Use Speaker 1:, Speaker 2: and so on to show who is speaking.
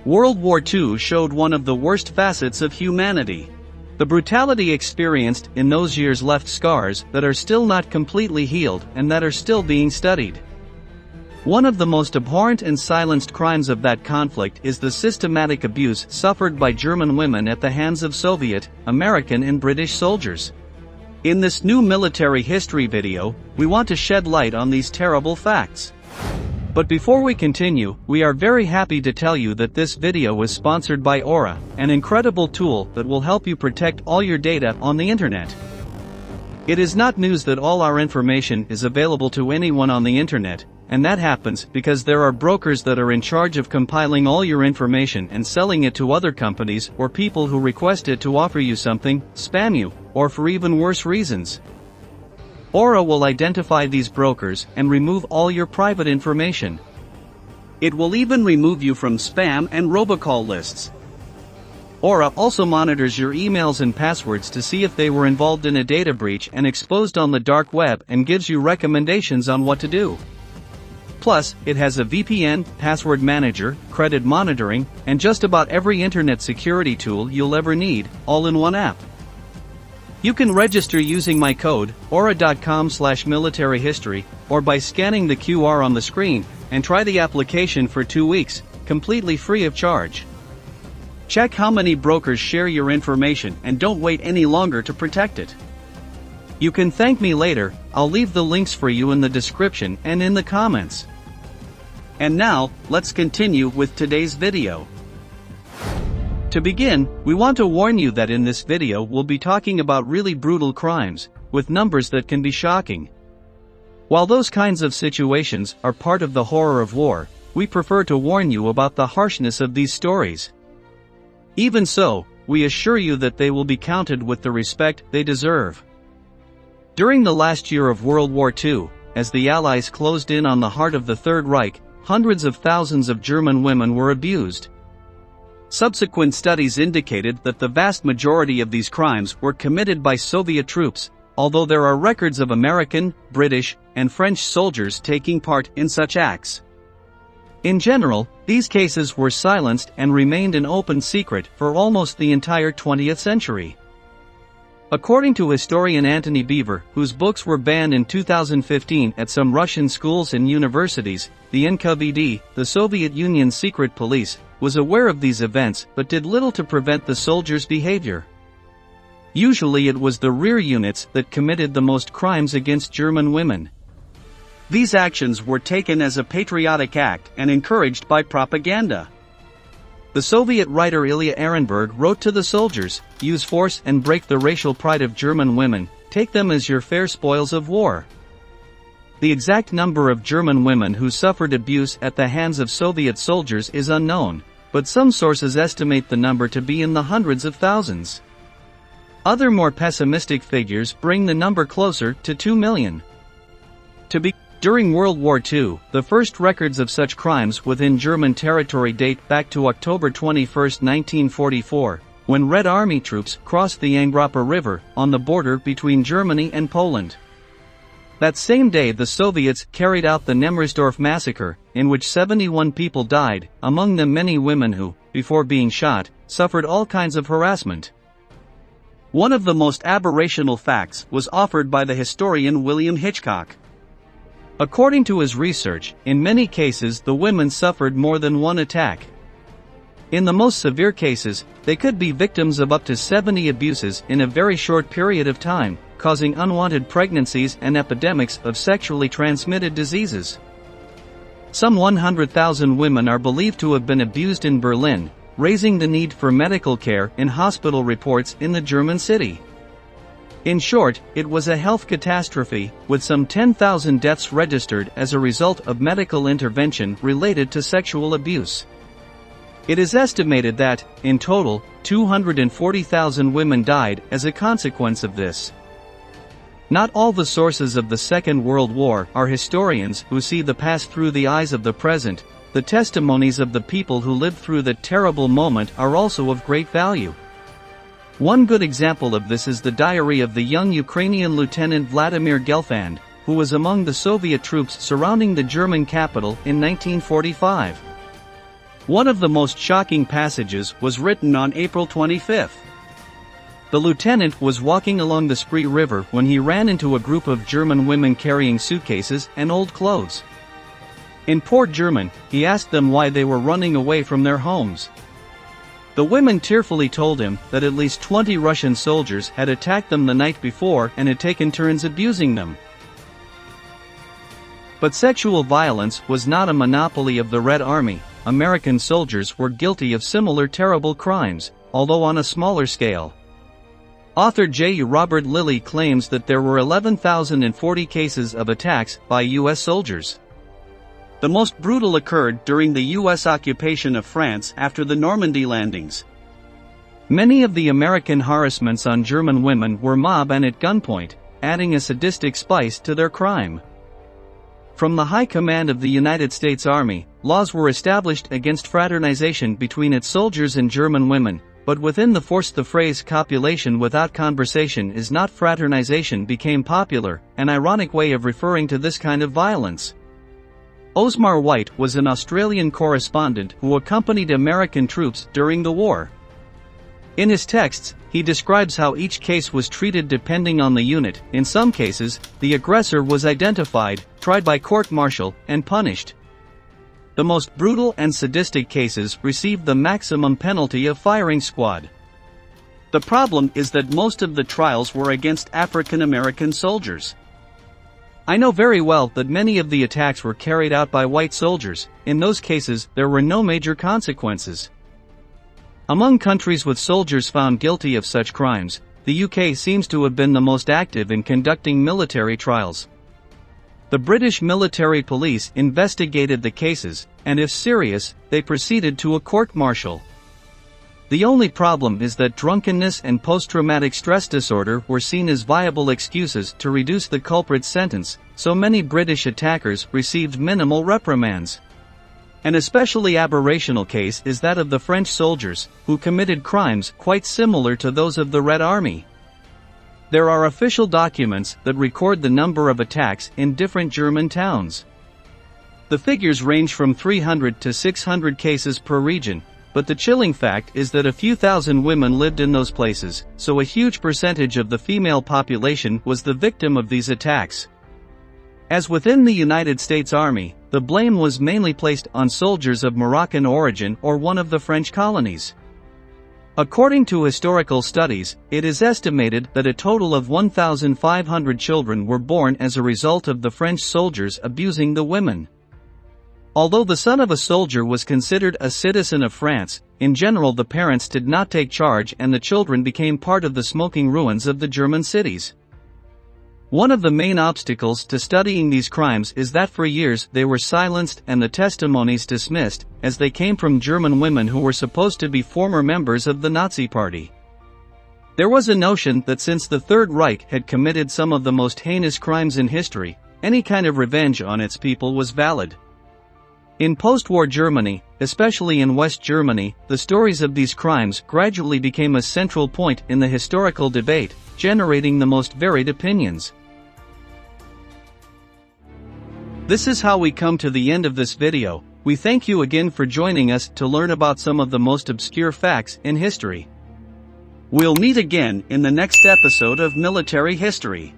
Speaker 1: World War II showed one of the worst facets of humanity. The brutality experienced in those years left scars that are still not completely healed and that are still being studied. One of the most abhorrent and silenced crimes of that conflict is the systematic abuse suffered by German women at the hands of Soviet, American and British soldiers. In this new military history video, we want to shed light on these terrible facts. But before we continue, we are very happy to tell you that this video is sponsored by Aura, an incredible tool that will help you protect all your data on the internet. It is not news that all our information is available to anyone on the internet, and that happens because there are brokers that are in charge of compiling all your information and selling it to other companies or people who request it to offer you something, spam you, or for even worse reasons. Aura will identify these brokers and remove all your private information. It will even remove you from spam and robocall lists. Aura also monitors your emails and passwords to see if they were involved in a data breach and exposed on the dark web and gives you recommendations on what to do. Plus, it has a VPN, password manager, credit monitoring, and just about every internet security tool you'll ever need, all in one app. You can register using my code, aura.com/militaryhistory, or by scanning the QR on the screen, and try the application for 2 weeks, completely free of charge. Check how many brokers share your information and don't wait any longer to protect it. You can thank me later, I'll leave the links for you in the description and in the comments. And now, let's continue with today's video. To begin, we want to warn you that in this video we'll be talking about really brutal crimes, with numbers that can be shocking. While those kinds of situations are part of the horror of war, we prefer to warn you about the harshness of these stories. Even so, we assure you that they will be counted with the respect they deserve. During the last year of World War II, as the Allies closed in on the heart of the Third Reich, hundreds of thousands of German women were abused. Subsequent studies indicated that the vast majority of these crimes were committed by Soviet troops, although there are records of American, British, and French soldiers taking part in such acts. In general, these cases were silenced and remained an open secret for almost the entire 20th century. According to historian Antony Beevor, whose books were banned in 2015 at some Russian schools and universities, the NKVD, the Soviet Union's secret police, was aware of these events but did little to prevent the soldiers' behavior. Usually it was the rear units that committed the most crimes against German women. These actions were taken as a patriotic act and encouraged by propaganda. The Soviet writer Ilya Ehrenberg wrote to the soldiers, "Use force and break the racial pride of German women, take them as your fair spoils of war." The exact number of German women who suffered abuse at the hands of Soviet soldiers is unknown, but some sources estimate the number to be in the hundreds of thousands. Other more pessimistic figures bring the number closer to 2 million. During World War II, the first records of such crimes within German territory date back to October 21, 1944, when Red Army troops crossed the Angrapa River on the border between Germany and Poland. That same day the Soviets carried out the Nemmersdorf massacre, in which 71 people died, among them many women who, before being shot, suffered all kinds of harassment. One of the most aberrational facts was offered by the historian William Hitchcock. According to his research, in many cases the women suffered more than one attack. In the most severe cases, they could be victims of up to 70 abuses in a very short period of time, causing unwanted pregnancies and epidemics of sexually transmitted diseases. Some 100,000 women are believed to have been abused in Berlin, raising the need for medical care in hospital reports in the German city. In short, it was a health catastrophe, with some 10,000 deaths registered as a result of medical intervention related to sexual abuse. It is estimated that, in total, 240,000 women died as a consequence of this. Not all the sources of the Second World War are historians who see the past through the eyes of the present. The testimonies of the people who lived through that terrible moment are also of great value. One good example of this is the diary of the young Ukrainian Lieutenant Vladimir Gelfand, who was among the Soviet troops surrounding the German capital in 1945. One of the most shocking passages was written on April 25. The lieutenant was walking along the Spree River when he ran into a group of German women carrying suitcases and old clothes. In poor German, he asked them why they were running away from their homes. The women tearfully told him that at least 20 Russian soldiers had attacked them the night before and had taken turns abusing them. But sexual violence was not a monopoly of the Red Army. American soldiers were guilty of similar terrible crimes, although on a smaller scale. Author J. Robert Lilly claims that there were 11,040 cases of attacks by U.S. soldiers. The most brutal occurred during the U.S. occupation of France after the Normandy landings. Many of the American harassments on German women were mob and at gunpoint, adding a sadistic spice to their crime. From the high command of the United States Army, laws were established against fraternization between its soldiers and German women, but within the force the phrase copulation without conversation is not fraternization became popular, an ironic way of referring to this kind of violence. Osmar White was an Australian correspondent who accompanied American troops during the war. In his texts, he describes how each case was treated depending on the unit. In some cases, the aggressor was identified, tried by court-martial, and punished. The most brutal and sadistic cases received the maximum penalty of firing squad. The problem is that most of the trials were against African American soldiers. I know very well that many of the attacks were carried out by white soldiers. In those cases, there were no major consequences. Among countries with soldiers found guilty of such crimes, the UK seems to have been the most active in conducting military trials. The British military police investigated the cases, and if serious, they proceeded to a court-martial. The only problem is that drunkenness and post-traumatic stress disorder were seen as viable excuses to reduce the culprit's sentence, so many British attackers received minimal reprimands. An especially aberrational case is that of the French soldiers, who committed crimes quite similar to those of the Red Army. There are official documents that record the number of attacks in different German towns. The figures range from 300 to 600 cases per region, but the chilling fact is that a few thousand women lived in those places, so a huge percentage of the female population was the victim of these attacks. As within the United States Army, the blame was mainly placed on soldiers of Moroccan origin or one of the French colonies. According to historical studies, it is estimated that a total of 1,500 children were born as a result of the French soldiers abusing the women. Although the son of a soldier was considered a citizen of France, in general the parents did not take charge and the children became part of the smoking ruins of the German cities. One of the main obstacles to studying these crimes is that for years they were silenced and the testimonies dismissed, as they came from German women who were supposed to be former members of the Nazi Party. There was a notion that since the Third Reich had committed some of the most heinous crimes in history, any kind of revenge on its people was valid. In post-war Germany, especially in West Germany, the stories of these crimes gradually became a central point in the historical debate, generating the most varied opinions. This is how we come to the end of this video. We thank you again for joining us to learn about some of the most obscure facts in history. We'll meet again in the next episode of Military History.